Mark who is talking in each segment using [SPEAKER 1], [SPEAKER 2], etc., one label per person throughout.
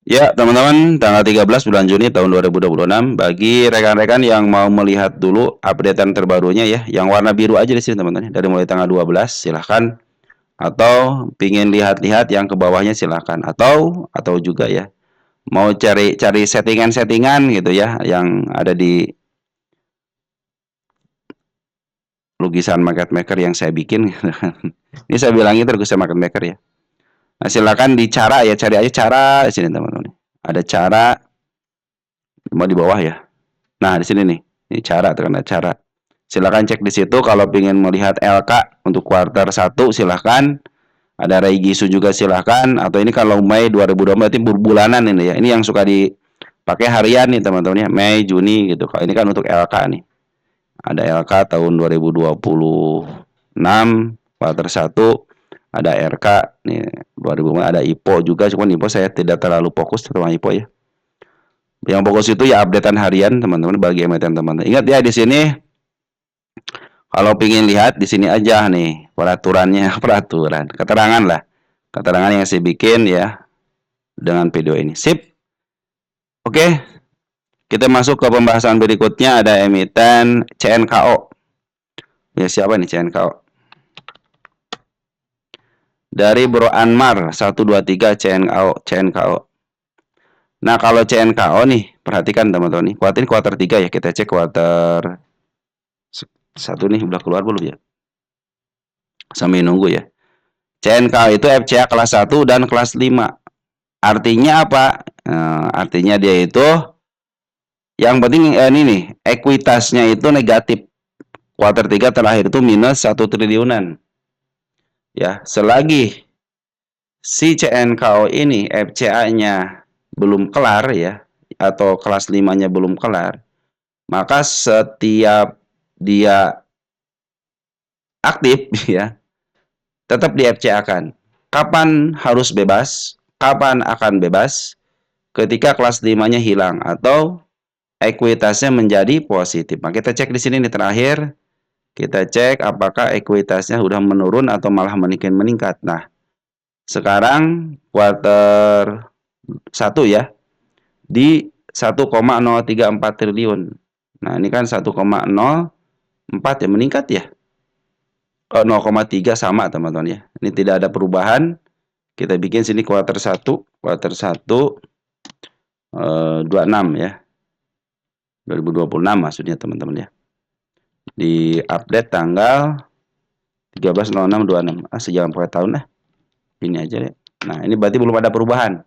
[SPEAKER 1] Ya, teman-teman, tanggal 13 bulan Juni tahun 2026, bagi rekan-rekan yang mau melihat dulu updatean terbarunya ya, yang warna biru aja di sini teman-teman, dari mulai tanggal 12 silahkan, atau pingin lihat-lihat yang ke bawahnya silahkan, atau juga ya, mau cari settingan-settingan gitu ya, yang ada di lukisan market maker yang saya bikin. Ini saya bilangin terus saya market maker ya. Nah, silakan dicara ya, cari aja cara di sini teman-teman. Ada cara, mau di bawah ya. Nah, di sini nih. Ini cara, tekanan cara. Silakan cek di situ kalau ingin melihat LK untuk kuartal 1 silakan. Ada Reigisu juga silakan, atau ini kalau Mei 2020 berarti bulanan ini ya. Ini yang suka dipakai harian nih teman-teman ya. Mei, Juni gitu. Kalau ini kan untuk LK nih. Ada LK tahun 2026 kuartal 1, ada RK nih 2000, ada IPO juga, cuman IPO saya tidak terlalu fokus tentang IPO ya. Yang fokus itu ya updatean harian teman-teman bagi emiten teman-teman. Ingat ya di sini kalau ingin lihat di sini aja nih peraturannya, peraturan, keterangan lah. Keterangan yang saya bikin ya dengan video ini. Sip. Oke, kita masuk ke pembahasan berikutnya, ada emiten CNKO. Ya siapa nih CNKO? Dari Bro Anmar 123 CNKO. Nah, kalau CNKO nih, perhatikan teman-teman nih. Kuartal 3 ya, kita cek kuartal 1 nih udah keluar belum ya? Sambil nunggu ya. CNKO itu FCA kelas 1 dan kelas 5. Artinya apa? Artinya dia itu yang penting ini nih, ekuitasnya itu negatif. Kuartal 3 terakhir itu minus 1 triliunan. Ya, selagi si CNKO ini FCA-nya belum kelar ya, atau kelas 5-nya belum kelar, maka setiap dia aktif ya, tetap di FCA-kan. Kapan harus bebas? Kapan akan bebas? Ketika kelas 5-nya hilang atau ekuitasnya menjadi positif. Nah, kita cek di sini nih terakhir, kita cek apakah ekuitasnya sudah menurun atau malah makin meningkat. Nah, sekarang kuartal 1 ya, di 1,034 triliun. Nah, ini kan 1,04 ya, meningkat ya. 0,3 sama teman-teman ya. Ini tidak ada perubahan. Kita bikin sini kuartal 1, kuartal 1 26 ya. 2026 maksudnya teman-teman ya. Di update tanggal 13.06.26. Sejalan per tahun lah. Ini aja deh. Nah, ini berarti belum ada perubahan.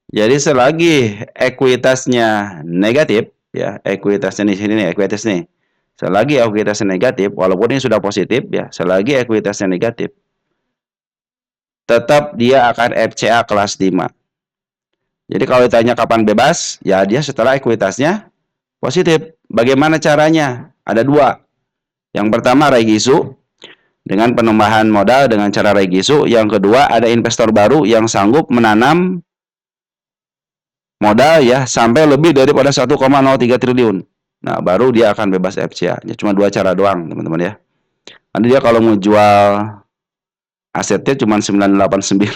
[SPEAKER 1] Jadi selagi ekuitasnya negatif ya, ekuitasnya di sini nih, ekuitas nih. Selagi ekuitasnya negatif, walaupun ini sudah positif ya, selagi ekuitasnya negatif, tetap dia akan FCA kelas 5. Jadi kalau ditanya kapan bebas, ya dia setelah ekuitasnya positif. Bagaimana caranya? Ada dua. Yang pertama Reigisu dengan penambahan modal dengan cara Reigisu. Yang kedua ada investor baru yang sanggup menanam modal ya sampai lebih daripada 1,03 triliun. Nah, baru dia akan bebas FCA. Ya, cuma dua cara doang, teman-teman ya. Nanti dia kalau mau jual asetnya cuma 989.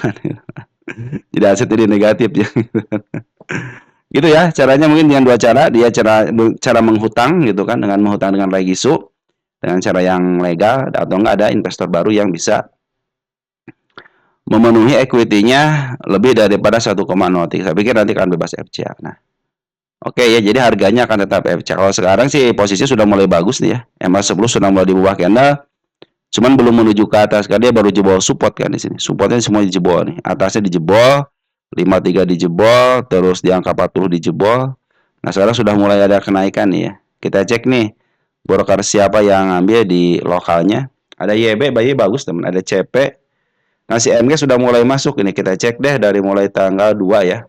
[SPEAKER 1] Jadi aset ini negatif ya. Gitu ya, caranya mungkin dengan dua cara. Dia cara menghutang gitu kan, dengan menghutang dengan Reigisu, dengan cara yang legal, atau enggak ada investor baru yang bisa memenuhi equity-nya lebih daripada 1,03. Saya pikir nanti akan bebas FCA. Nah, oke ya, jadi harganya akan tetap FCA. Kalau sekarang sih posisi sudah mulai bagus nih ya. MA10 sudah mulai di bawah candle, cuman belum menuju ke atas karena dia baru jebol support kan di sini. Supportnya semua dijebol nih. Atasnya dijebol, 53 dijebol, terus di angka 40 dijebol. Nah, sekarang sudah mulai ada kenaikan nih ya. Kita cek nih broker siapa yang ngambil di lokalnya. Ada YB, bayi bagus teman. Ada CP. Nah, si MG sudah mulai masuk ini. Kita cek deh dari mulai tanggal 2 ya.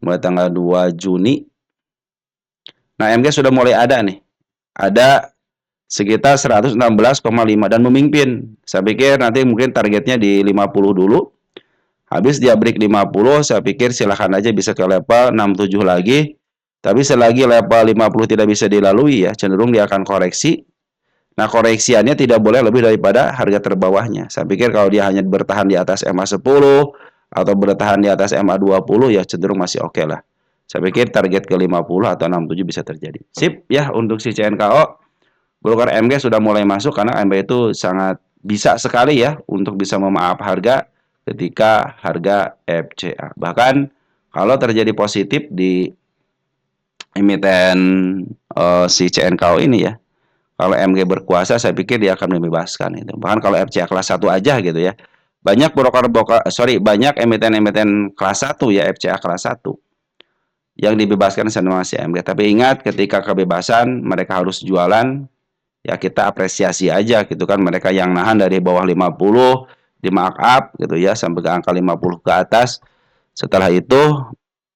[SPEAKER 1] Mulai tanggal 2 Juni. Nah, MG sudah mulai ada nih. Ada sekitar 116,5 dan memimpin. Saya pikir nanti mungkin targetnya di 50 dulu. Habis dia break 50, saya pikir silahkan aja bisa ke level 67 lagi. Tapi selagi level 50 tidak bisa dilalui ya, cenderung dia akan koreksi. Nah, koreksiannya tidak boleh lebih daripada harga terbawahnya. Saya pikir kalau dia hanya bertahan di atas MA10 atau bertahan di atas MA 20 ya cenderung masih oke lah. Saya pikir target ke 50 atau 67 bisa terjadi. Sip ya untuk si CNKO. Golkar MG sudah mulai masuk karena MG itu sangat bisa sekali ya untuk bisa memaaf harga ketika harga FCA. Bahkan kalau terjadi positif di emiten si CNKO ini ya, kalau MG berkuasa saya pikir dia akan membebaskan itu. Bahkan kalau FCA kelas 1 aja gitu ya. Banyak banyak emiten-emiten kelas 1 ya, FCA kelas 1 yang dibebaskan sama si MG. Tapi ingat ketika kebebasan mereka harus jualan, ya kita apresiasi aja gitu kan, mereka yang nahan dari bawah 50 di markup gitu ya sampai ke angka 50 ke atas. Setelah itu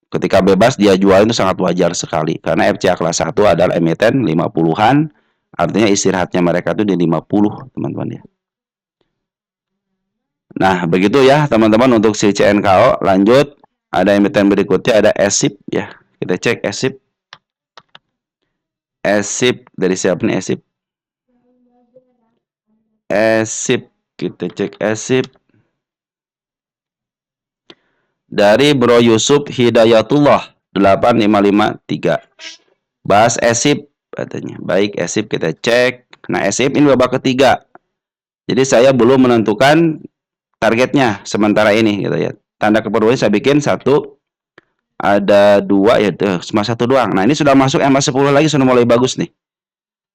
[SPEAKER 1] ketika bebas dia jual itu sangat wajar sekali karena FCA kelas 1 adalah emiten 50-an, artinya istirahatnya mereka itu di 50 teman-teman ya. Nah begitu ya teman-teman untuk si CNKO. Lanjut ada emiten berikutnya, ada ESIP ya, kita cek ESIP. ESIP dari siapa nih ESIP? ESIP kita cek ESIP dari Bro Yusuf Hidayatullah 8553. Bahas ESIP katanya. Baik, ESIP kita cek. Nah, ESIP ini babak ketiga. Jadi saya belum menentukan targetnya sementara ini gitu ya. Tanda keperluan saya bikin satu, ada dua ya, cuma satu doang. Nah, ini sudah masuk MA 10 lagi, sudah mulai bagus nih.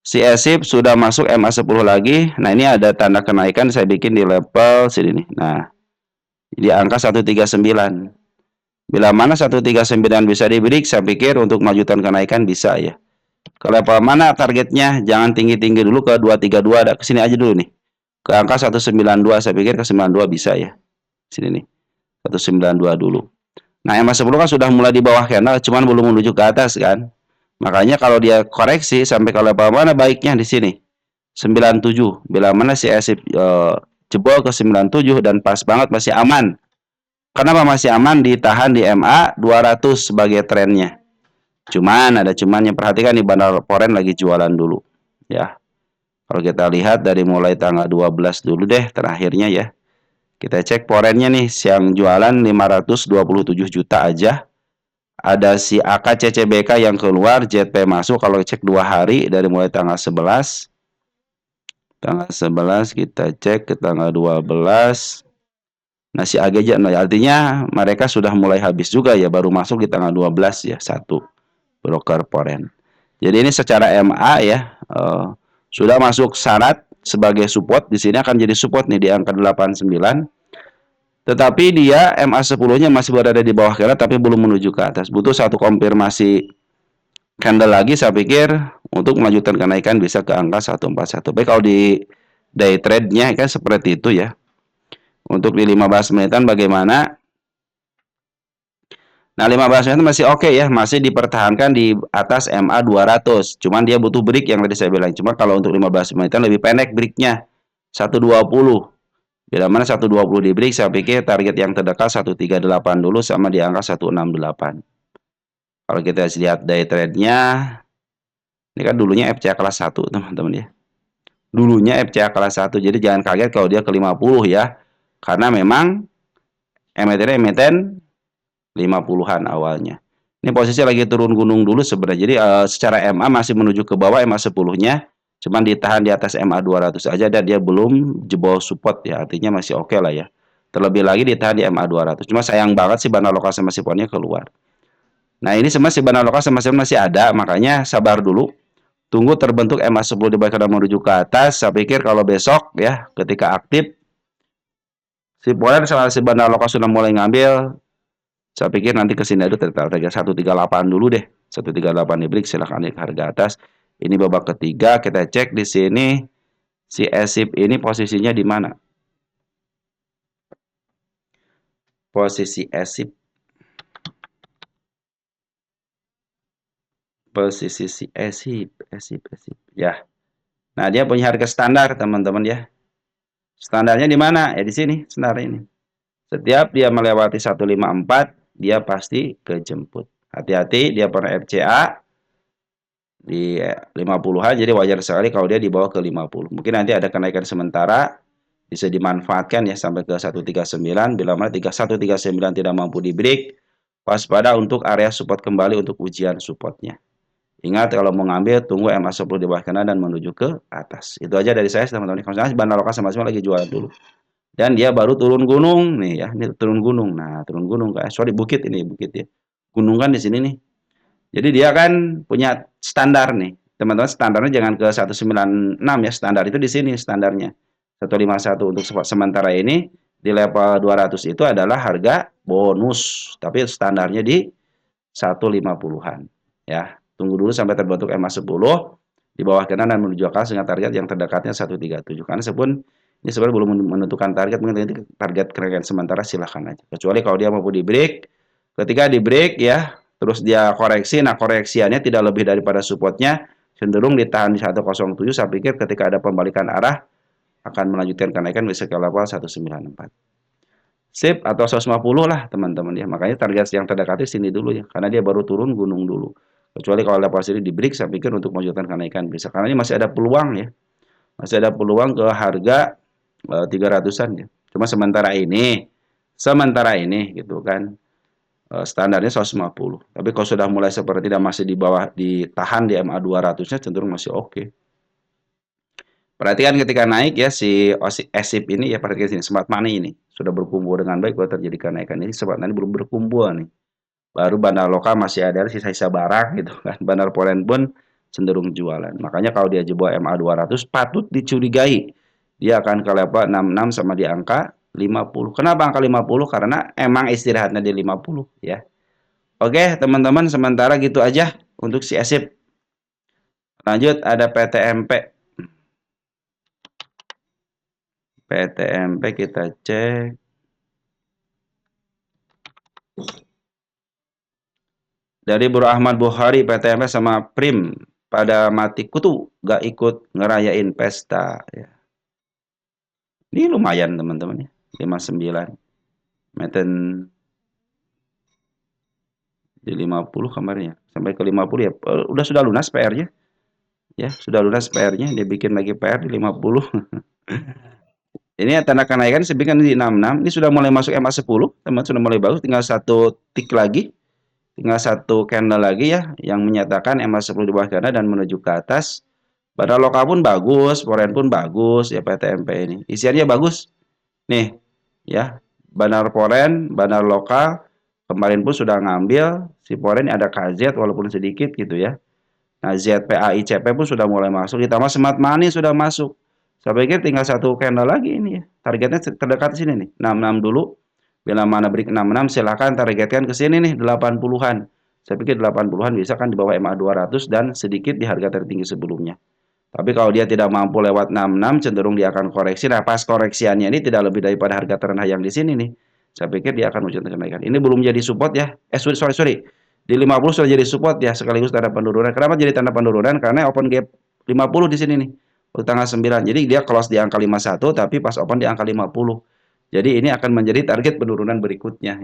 [SPEAKER 1] Si ESIP sudah masuk MA 10 lagi. Nah, ini ada tanda kenaikan saya bikin di level sini nih. Nah, di angka 139. Bila mana 139 bisa di break, saya pikir untuk majutan kenaikan bisa ya. Ke level mana targetnya? Jangan tinggi-tinggi dulu, ke 232, ada kesini aja dulu nih. Ke angka 192, saya pikir ke 92 bisa ya. Sini nih, 192 dulu. Nah, MA 10 kan sudah mulai di bawah candle, cuman belum menuju ke atas kan. Makanya kalau dia koreksi sampai ke level mana baiknya di sini. 97. Bila mana si ESIP jebol ke 97 dan pas banget masih aman. Kenapa masih aman? Ditahan di MA 200 sebagai trennya. Cuman perhatikan di bandar foreign lagi jualan dulu ya. Kalau kita lihat dari mulai tanggal 12 dulu deh terakhirnya ya. Kita cek foreignnya nih, yang jualan 527 juta aja. Ada si AKCCBK yang keluar, JP masuk kalau cek 2 hari dari mulai tanggal 11. Tanggal 11 kita cek ke tanggal 12. Nah, si AGJ, nah, artinya mereka sudah mulai habis juga ya, baru masuk di tanggal 12 ya, satu broker foreign. Jadi ini secara MA ya, sudah masuk syarat sebagai support, di sini akan jadi support nih di angka 89. Tetapi dia MA 10-nya masih berada di bawah candle tapi belum menuju ke atas. Butuh satu konfirmasi candle lagi saya pikir untuk melanjutkan kenaikan bisa ke angka 141. Baik, kalau di day trade-nya kan seperti itu ya. Untuk di 15 menitan bagaimana? Nah, 15 menit masih oke ya, masih dipertahankan di atas MA 200. Cuman dia butuh break yang tadi saya bilang. Cuma kalau untuk 15 menitan lebih pendek breaknya, 120. Bila mana 120 di break, saya pikir target yang terdekat 138 dulu sama di angka 168. Kalau kita lihat day trade-nya, ini kan dulunya FCA kelas 1, teman-teman ya. Dulunya FCA kelas 1, jadi jangan kaget kalau dia ke 50 ya. Karena memang emiten 50-an awalnya. Ini posisi lagi turun gunung dulu sebenarnya. Jadi secara MA masih menuju ke bawah MA 10-nya, cuman ditahan di atas MA 200 aja dan dia belum jebol support ya. Artinya masih oke lah ya. Terlebih lagi ditahan di MA 200. Cuma sayang banget sih bandar lokal sama siponnya keluar. Nah, ini semua si bandar lokal sama sipon masih ada, makanya sabar dulu. Tunggu terbentuk MA 10 di bawah dan menuju ke atas. Saya pikir kalau besok ya ketika aktif si polen sama si bandar lokal sudah mulai ngambil, saya pikir nanti ke sini ada 138 dulu deh. 138 di break, silahkan naik harga atas. Ini babak ketiga, kita cek di sini si ESIP ini posisinya di mana? Posisi ESIP. Posisi si ESIP. Ya. Nah, dia punya harga standar, teman-teman ya. Standarnya di mana? Ya di sini standar ini. Setiap dia melewati 154, dia pasti kejemput. Hati-hati, dia pernah FCA di 50-an, jadi wajar sekali kalau dia dibawa ke 50. Mungkin nanti ada kenaikan sementara bisa dimanfaatkan ya sampai ke 139. Bila mana 139 tidak mampu di break, waspada untuk area support kembali untuk ujian supportnya. Ingat kalau mau ngambil tunggu MA10 di bawah kanan dan menuju ke atas. Itu aja dari saya teman-teman. Kalau Banda Loka sama semua lagi jualan dulu. Dan dia baru turun gunung nih ya, ini turun gunung. Nah, turun gunung sorry bukit ini bukit ya. Gunung kan di sini nih. Jadi dia kan punya standar nih. Teman-teman standarnya jangan ke 196 ya, standar itu di sini standarnya. 151 untuk sementara ini di level 200 itu adalah harga bonus, tapi standarnya di 150-an ya. Tunggu dulu sampai terbentuk MA10 di bawah kanan dan menuju atas dengan target yang terdekatnya 137. Karena sebelum ini sebenarnya belum menentukan target, mungkin nanti target kenaikan sementara silahkan aja. Kecuali kalau dia mampu di break, ketika di break ya, terus dia koreksi, nah koreksiannya tidak lebih daripada supportnya, cenderung ditahan di 107. Saya pikir ketika ada pembalikan arah akan melanjutkan kenaikan bisa ke level 194. Sip atau 150 lah teman-teman ya. Makanya target yang terdekatnya sini dulu ya, karena dia baru turun gunung dulu. Kecuali kalau level sini di break, saya pikir untuk melanjutkan kenaikan bisa. Karena ini masih ada peluang ya. Masih ada peluang ke harga 300-an ya. Cuma sementara ini gitu kan standarnya 150. Tapi kalau sudah mulai seperti tidak masih di bawah ditahan di MA 200-nya cenderung masih oke. Perhatikan ketika naik ya si ESIP ini ya, perhatikan sini smart money ini sudah berkumpul dengan baik kalau terjadi kenaikan. Ini smart money belum berkumpul nih. Baru bandar lokal masih ada sisa-sisa barang gitu kan. Bandar foreign pun cenderung jualan. Makanya kalau dia jebol MA 200 patut dicurigai. Dia akan ke level 66 sama di angka 50. Kenapa angka 50? Karena emang istirahatnya di 50 ya. Oke, teman-teman sementara gitu aja untuk si ESIP. Lanjut ada PTMP. PTMP kita cek. Dari Bro Ahmad Bukhari, PTMP sama Prim pada mati kutu gak ikut ngerayain pesta ya. Ini lumayan teman-teman ya, 59 meten di 50 kamarnya sampai ke 50 ya. Sudah lunas PR-nya ya, sudah lunas PR-nya, dia bikin lagi PR di 50. Ini tanda kenaikan sebutkan di 66. Ini sudah mulai masuk MA10, teman sudah mulai bagus, tinggal satu tick lagi. Tinggal satu candle lagi ya yang menyatakan MA10 di bawah kanan dan menuju ke atas. Bandar lokal pun bagus, foreign pun bagus ya PTMP ini. Isiannya bagus. Nih ya, bandar foreign, bandar lokal kemarin pun sudah ngambil, si foreign ada KZ walaupun sedikit gitu ya. Nah, ZPA ICP pun sudah mulai masuk, ditambah smart money sudah masuk. Saya pikir tinggal satu candle lagi ini ya. Targetnya terdekat sini nih, 66 dulu. Bila mana break 66 silahkan targetkan ke sini nih 80-an. Saya pikir 80-an bisa kan di bawah MA 200 dan sedikit di harga tertinggi sebelumnya. Tapi kalau dia tidak mampu lewat 66 cenderung dia akan koreksi. Nah, pas koreksiannya ini tidak lebih daripada harga terendah yang di sini nih. Saya pikir dia akan wujud kenaikan. Ini belum jadi support ya. Sorry. Di 50 sudah jadi support ya sekaligus tanda penurunan. Kenapa jadi tanda penurunan? Karena open gap 50 di sini nih. Untuk tanggal 9. Jadi dia close di angka 51 tapi pas open di angka 50. Jadi ini akan menjadi target penurunan berikutnya.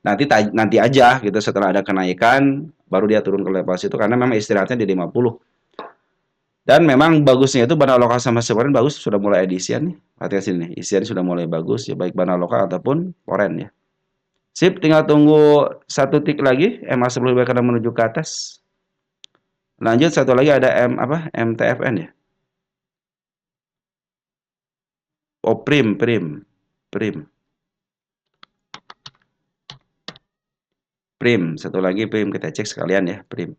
[SPEAKER 1] Nanti aja gitu setelah ada kenaikan baru dia turun ke level situ karena memang istirahatnya di 50. Dan memang bagusnya itu bandar lokal sama foreign bagus sudah mulai edisian nih. Perhatikan sini, isian sudah mulai bagus ya baik bandar lokal ataupun foreign ya. Sip, tinggal tunggu satu tick lagi MA10 akan menuju ke atas. Lanjut satu lagi ada MTFN ya. Oh, Prim. Satu lagi Prim kita cek sekalian ya, Prim.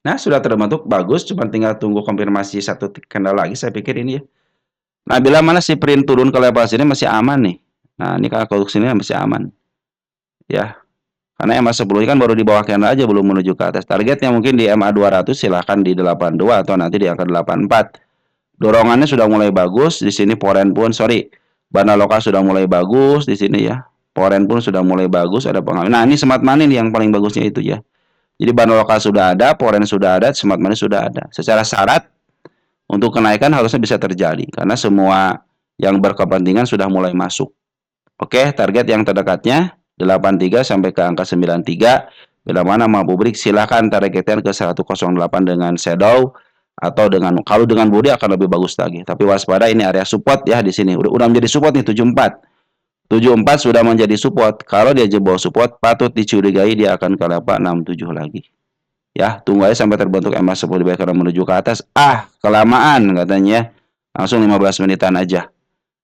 [SPEAKER 1] Nah, sudah terbentuk bagus, cuma tinggal tunggu konfirmasi satu candle lagi saya pikir ini ya. Nah, bila mana si print turun ke level sini masih aman nih. Nah, ini kalau ke sini masih aman. Ya. Karena MA10 kan baru di bawah candle aja belum menuju ke atas. Targetnya mungkin di MA 200 silahkan di 82 atau nanti di angka 84. Dorongannya sudah mulai bagus di sini foreign pun bandar lokal sudah mulai bagus di sini ya. Foreign pun sudah mulai bagus ada pengaruh. Nah, ini smart money nih yang paling bagusnya itu ya. Jadi bandar lokal sudah ada, foreign sudah ada, smart money sudah ada. Secara syarat untuk kenaikan harusnya bisa terjadi karena semua yang berkepentingan sudah mulai masuk. Oke, target yang terdekatnya 83 sampai ke angka 93. Bila mana mampu break silakan targetkan ke 108 dengan shadow atau dengan kalau dengan body akan lebih bagus lagi. Tapi waspada, ini area support ya di sini. Udah menjadi support nih 74. 74 sudah menjadi support. Kalau dia jebol support, patut dicurigai dia akan ke level 67 lagi. Ya, tunggu aja sampai terbentuk MA10 di karena menuju ke atas. Kelamaan katanya. Langsung 15 menitan aja.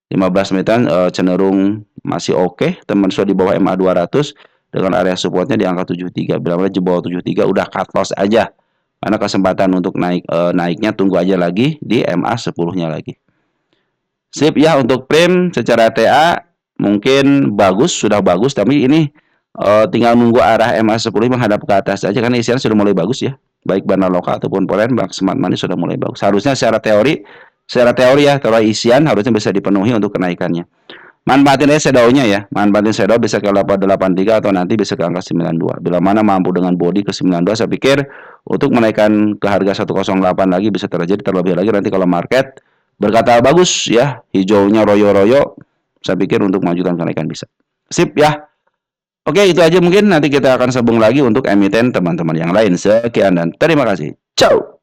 [SPEAKER 1] 15 menitan cenderung masih oke. Teman sudah di bawah MA 200 dengan area supportnya di angka 73. Bila mana jebol 73 udah cut loss aja. Karena kesempatan untuk naiknya tunggu aja lagi di MA 10-nya lagi. Sip ya, untuk frame secara TA mungkin bagus, sudah bagus, tapi ini tinggal nunggu arah MA10 menghadap ke atas aja karena isian sudah mulai bagus ya. Baik Banda Lokal ataupun Polen, Bank Smart Money sudah mulai bagus. Harusnya secara teori ya, kalau isian harusnya bisa dipenuhi untuk kenaikannya. Manfaatin aja shadownya ya. Manfaatin shadow bisa ke level 83 atau nanti bisa ke angka 92. Bila mana mampu dengan body ke 92, saya pikir untuk menaikkan ke harga 108 lagi bisa terjadi. Terlebih lagi nanti kalau market berkata bagus ya, hijaunya royo-royo, saya pikir untuk melanjutkan kenaikan bisa. Sip ya. Oke, itu aja mungkin. Nanti kita akan sambung lagi untuk emiten teman-teman yang lain. Sekian dan terima kasih. Ciao.